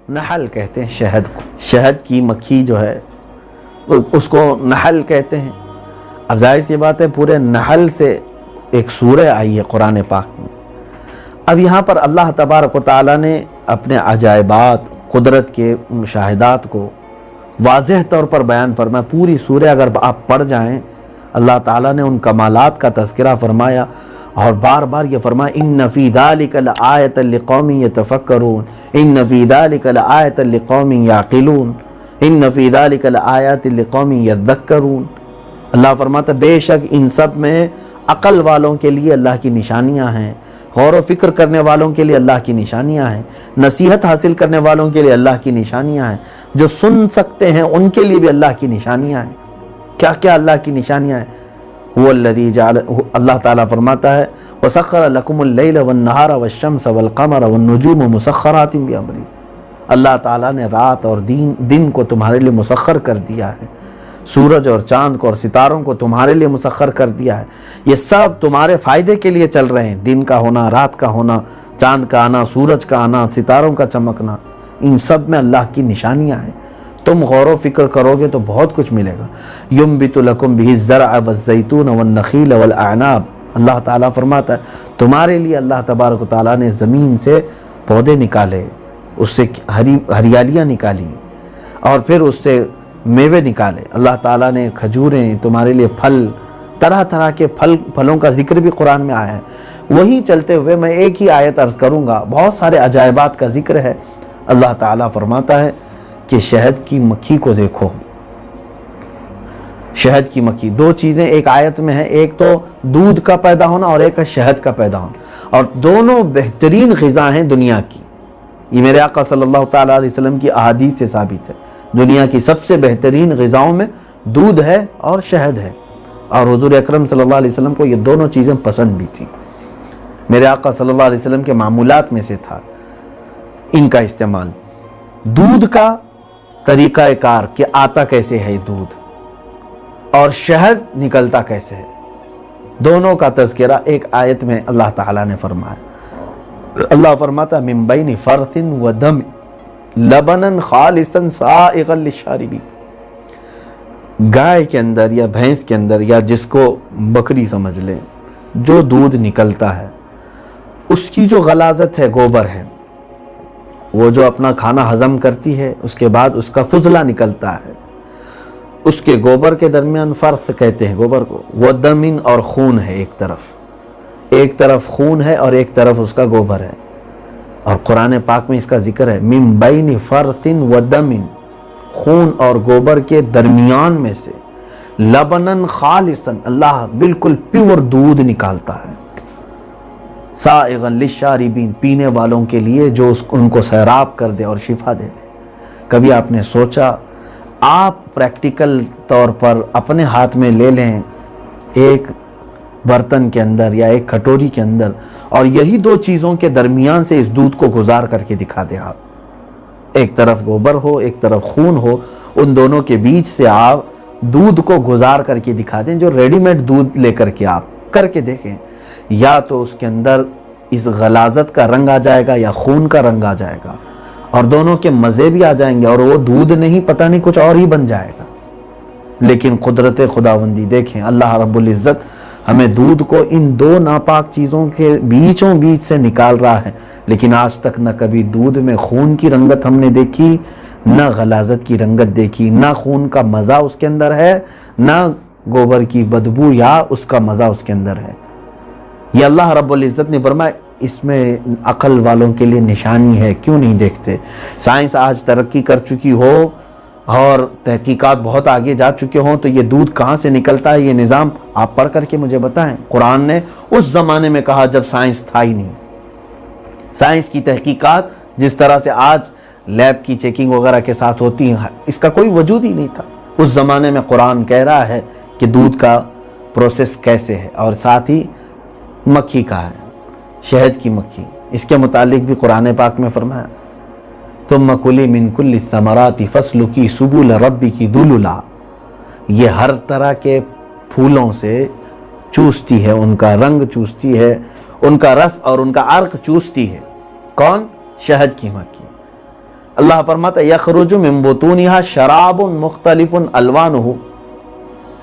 نحل کہتے ہیں شہد کو، شہد کی مکھی جو ہے اس کو نحل کہتے ہیں۔ اب ظاہر سی بات ہے پورے نحل سے ایک سورہ آئی ہے قرآن پاک میں۔ اب یہاں پر اللہ تبارک و تعالیٰ نے اپنے عجائبات، قدرت کے مشاہدات کو واضح طور پر بیان فرمایا۔ پوری سورہ اگر آپ پڑھ جائیں، اللہ تعالیٰ نے ان کمالات کا تذکرہ فرمایا اور بار بار یہ فرمایا ان فی ذالک لآیۃ لقوم یتفکرون، ان فی ذالک لآیۃ لقوم یعقلون، ان فی ذالک لآیات لقوم یذکرون۔ اللہ فرماتا بے شک ان سب میں عقل والوں کے لیے اللہ کی نشانیاں ہیں، غور و فکر کرنے والوں کے لیے اللہ کی نشانیاں ہیں، نصیحت حاصل کرنے والوں کے لیے اللہ کی نشانیاں ہیں، جو سن سکتے ہیں ان کے لیے بھی اللہ کی نشانیاں ہیں۔ کیا کیا اللہ کی نشانیاں ہیں؟ وہ الذی جعل، اللہ تعالیٰ فرماتا ہے وسخر لکم اللیل والنہار والشمس والقمر والنجوم مسخرات بامرہ، اللہ تعالیٰ نے رات اور دن کو تمہارے لیے مسخر کر دیا ہے، سورج اور چاند کو اور ستاروں کو تمہارے لیے مسخر کر دیا ہے۔ یہ سب تمہارے فائدے کے لیے چل رہے ہیں، دن کا ہونا، رات کا ہونا، چاند کا آنا، سورج کا آنا، ستاروں کا چمکنا، ان سب میں اللہ کی نشانیاں ہیں۔ تم غور و فکر کرو گے تو بہت کچھ ملے گا۔ ينبت لكم به الزرع والزيتون والنخيل والاعناب، اللہ تعالیٰ فرماتا ہے تمہارے لیے اللہ تبارک و تعالیٰ نے زمین سے پودے نکالے، اس سے ہریالیاں نکالی اور پھر اس سے میوے نکالے۔ اللہ تعالیٰ نے کھجوریں، تمہارے لیے پھل، طرح طرح کے پھلوں کا ذکر بھی قرآن میں آیا ہے۔ وہی چلتے ہوئے میں ایک ہی آیت عرض کروں گا، بہت سارے عجائبات کا ذکر ہے۔ اللہ تعالیٰ فرماتا ہے کہ شہد کی مکھی کو دیکھو، شہد کی مکھی، دو چیزیں ایک آیت میں ہیں، ایک تو دودھ کا پیدا ہونا اور ایک ہے شہد کا پیدا ہونا، اور دونوں بہترین غذا ہیں دنیا کی۔ یہ میرے آقا صلی اللہ تعالیٰ علیہ وسلم کی احادیث سے ثابت ہے، دنیا کی سب سے بہترین غذاؤں میں دودھ ہے اور شہد ہے، اور حضور اکرم صلی اللہ علیہ وسلم کو یہ دونوں چیزیں پسند بھی تھیں۔ میرے آقا صلی اللہ علیہ وسلم کے معمولات میں سے تھا ان کا استعمال۔ دودھ کا طریقہ کار کہ آتا کیسے ہے دودھ اور شہد نکلتا کیسے ہے، دونوں کا تذکرہ ایک آیت میں اللہ تعالیٰ نے فرمایا۔ اللہ فرماتا من بین فرث و دم لبنا خالصا سائغا للشاربین، گائے کے اندر یا بھینس کے اندر یا جس کو بکری سمجھ لیں، جو دودھ نکلتا ہے اس کی جو غلاظت ہے گوبر ہے، وہ جو اپنا کھانا ہضم کرتی ہے اس کے بعد اس کا فضلہ نکلتا ہے، اس کے گوبر کے درمیان فرث کہتے ہیں گوبر کو، وہ دمن اور خون ہے، ایک طرف خون ہے اور ایک طرف اس کا گوبر ہے، اور قرآن پاک میں اس کا ذکر ہے من بین فرث و دمن، خون اور گوبر کے درمیان میں سے لبنن خالصا، اللہ بالکل پیور دودھ نکالتا ہے، سائغا للشاربین، پینے والوں کے لیے جو ان کو سیراب کر دے اور شفا دے دے۔ کبھی آپ نے سوچا آپ پریکٹیکل طور پر اپنے ہاتھ میں لے لیں ایک برتن کے اندر یا ایک کٹوری کے اندر اور یہی دو چیزوں کے درمیان سے اس دودھ کو گزار کر کے دکھا دیں آپ، ایک طرف گوبر ہو ایک طرف خون ہو، ان دونوں کے بیچ سے آپ دودھ کو گزار کر کے دکھا دیں، جو ریڈی میڈ دودھ لے کر کے آپ کر کے دیکھیں، یا تو اس کے اندر اس غلاظت کا رنگ آ جائے گا یا خون کا رنگ آ جائے گا، اور دونوں کے مزے بھی آ جائیں گے اور وہ دودھ نہیں پتہ نہیں کچھ اور ہی بن جائے گا۔ لیکن قدرت خداوندی دیکھیں، اللہ رب العزت ہمیں دودھ کو ان دو ناپاک چیزوں کے بیچ سے نکال رہا ہے، لیکن آج تک نہ کبھی دودھ میں خون کی رنگت ہم نے دیکھی، نہ غلاظت کی رنگت دیکھی، نہ خون کا مزہ اس کے اندر ہے، نہ گوبر کی بدبو یا اس کا مزہ اس کے اندر ہے۔ یہ اللہ رب العزت نے فرمایا اس میں عقل والوں کے لیے نشانی ہے، کیوں نہیں دیکھتے؟ سائنس آج ترقی کر چکی ہو اور تحقیقات بہت آگے جا چکے ہوں تو یہ دودھ کہاں سے نکلتا ہے، یہ نظام آپ پڑھ کر کے مجھے بتائیں۔ قرآن نے اس زمانے میں کہا جب سائنس تھا ہی نہیں، سائنس کی تحقیقات جس طرح سے آج لیب کی چیکنگ وغیرہ کے ساتھ ہوتی ہیں، اس کا کوئی وجود ہی نہیں تھا۔ اس زمانے میں قرآن کہہ رہا ہے کہ دودھ کا پروسیس کیسے ہے، اور ساتھ ہی مکھی کا ہے، شہد کی مکھی، اس کے متعلق بھی قرآن پاک میں فرمایا ثم کلی من کل الثمرات فاسلکی سبل ربک ذللا، یہ ہر طرح کے پھولوں سے چوستی ہے، ان کا رنگ چوستی ہے، ان کا رس اور ان کا عرق چوستی ہے۔ کون؟ شہد کی مکھی۔ اللہ فرماتا ہے یخرج من بطونها شراب مختلف الوانہ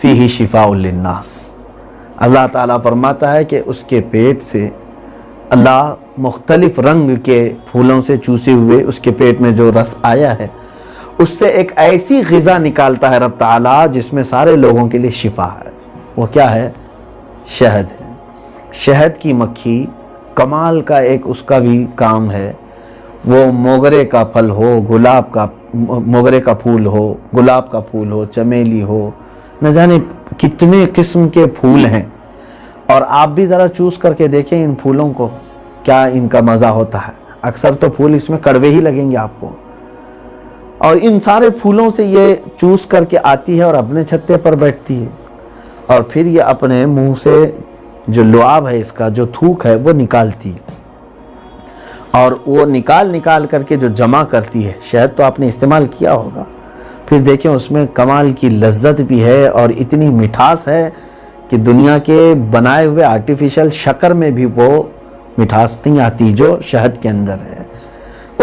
فیہ شفاء للناس. اللہ تعالیٰ فرماتا ہے کہ اس کے پیٹ سے اللہ مختلف رنگ کے پھولوں سے چوسے ہوئے اس کے پیٹ میں جو رس آیا ہے اس سے ایک ایسی غذا نکالتا ہے رب تعالیٰ جس میں سارے لوگوں کے لیے شفا ہے. وہ کیا ہے؟ شہد ہے. شہد کی مکھی کمال کا ایک اس کا بھی کام ہے. وہ موگرے کا پھل ہو، موگرے کا پھول ہو، گلاب کا پھول ہو، چمیلی ہو، نہ جانے کتنے قسم کے پھول ہیں. اور آپ بھی ذرا چوس کر کے دیکھیں ان پھولوں کو، کیا ان کا مزہ ہوتا ہے. اکثر تو پھول اس میں کڑوے ہی لگیں گے آپ کو. اور ان سارے پھولوں سے یہ چوس کر کے آتی ہے اور اپنے چھتے پر بیٹھتی ہے، اور پھر یہ اپنے منہ سے جو لعاب ہے اس کا جو تھوک ہے وہ نکالتی ہے، اور وہ نکال کر کے جو جمع کرتی ہے. شہد تو آپ نے استعمال کیا ہوگا. پھر دیکھیں اس میں کمال کی لذت بھی ہے اور اتنی مٹھاس ہے کہ دنیا کے بنائے ہوئے آرٹیفیشل شکر میں بھی وہ مٹھاس نہیں آتی جو شہد کے اندر ہے.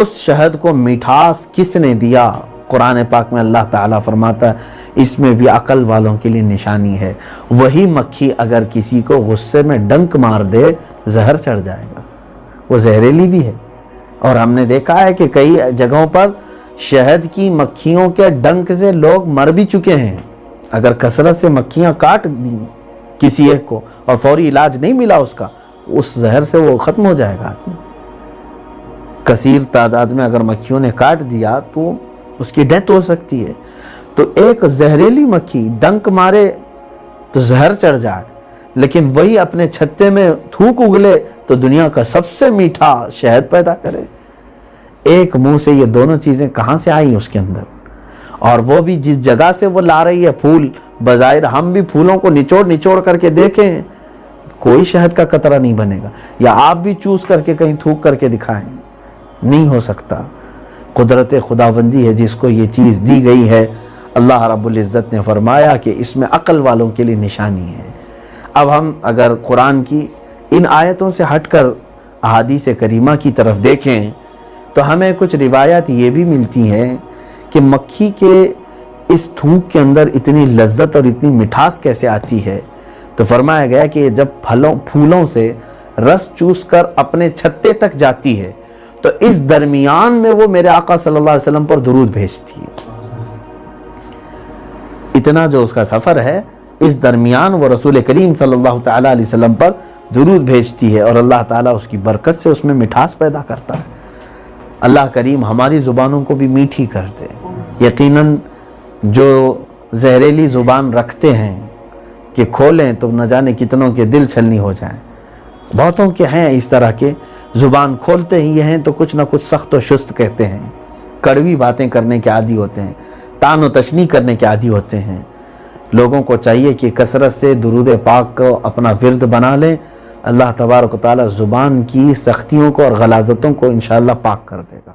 اس شہد کو مٹھاس کس نے دیا؟ قرآن پاک میں اللہ تعالیٰ فرماتا ہے اس میں بھی عقل والوں کے لیے نشانی ہے. وہی مکھی اگر کسی کو غصے میں ڈنک مار دے زہر چڑھ جائے گا. وہ زہریلی بھی ہے. اور ہم نے دیکھا ہے کہ کئی جگہوں پر شہد کی مکھیوں کے ڈنک سے لوگ مر بھی چکے ہیں. اگر کثرت سے مکھیاں کاٹ دیں کسی ایک کو اور فوری علاج نہیں ملا اس کا، اس زہر سے وہ ختم ہو جائے گا. کثیر تعداد میں اگر مکھیوں نے کاٹ دیا تو اس کی ڈیتھ ہو سکتی ہے. تو ایک زہریلی مکھی ڈنک مارے تو زہر چڑھ جائے، لیکن وہی اپنے چھتے میں تھوک اگلے تو دنیا کا سب سے میٹھا شہد پیدا کرے. ایک منہ سے یہ دونوں چیزیں کہاں سے آئیں اس کے اندر؟ اور وہ بھی جس جگہ سے وہ لا رہی ہے پھول، بظاہر ہم بھی پھولوں کو نچوڑ کر کے دیکھیں کوئی شہد کا قطرہ نہیں بنے گا. یا آپ بھی چوس کر کے کہیں تھوک کر کے دکھائیں، نہیں ہو سکتا. قدرت خداوندی ہے جس کو یہ چیز دی گئی ہے. اللہ رب العزت نے فرمایا کہ اس میں عقل والوں کے لیے نشانی ہے. اب ہم اگر قرآن کی ان آیتوں سے ہٹ کر احادیث کریمہ کی طرف دیکھیں تو ہمیں کچھ روایات یہ بھی ملتی ہیں کہ مکھی کے اس تھوک کے اندر اتنی لذت اور اتنی مٹھاس کیسے آتی ہے. تو فرمایا گیا کہ جب پھولوں سے رس چوس کر اپنے چھتے تک جاتی ہے تو اس درمیان میں وہ میرے آقا صلی اللہ علیہ وسلم پر درود بھیجتی ہے. اتنا جو اس کا سفر ہے، اس درمیان وہ رسول کریم صلی اللہ تعالیٰ علیہ وسلم پر درود بھیجتی ہے، اور اللہ تعالیٰ اس کی برکت سے اس میں مٹھاس پیدا کرتا ہے. اللہ کریم ہماری زبانوں کو بھی میٹھی کر دے. یقیناً جو زہریلی زبان رکھتے ہیں کہ کھولیں تو نہ جانے کتنوں کے دل چھلنی ہو جائیں. بہتوں کے ہیں اس طرح کے، زبان کھولتے ہی یہ ہیں تو کچھ نہ کچھ سخت و شست کہتے ہیں، کڑوی باتیں کرنے کے عادی ہوتے ہیں، طعن و تشنیع کرنے کے عادی ہوتے ہیں. لوگوں کو چاہیے کہ کثرت سے درود پاک کو اپنا ورد بنا لیں. اللہ تبارک و تعالی زبان کی سختیوں کو اور غلاظتوں کو انشاءاللہ پاک کر دے گا.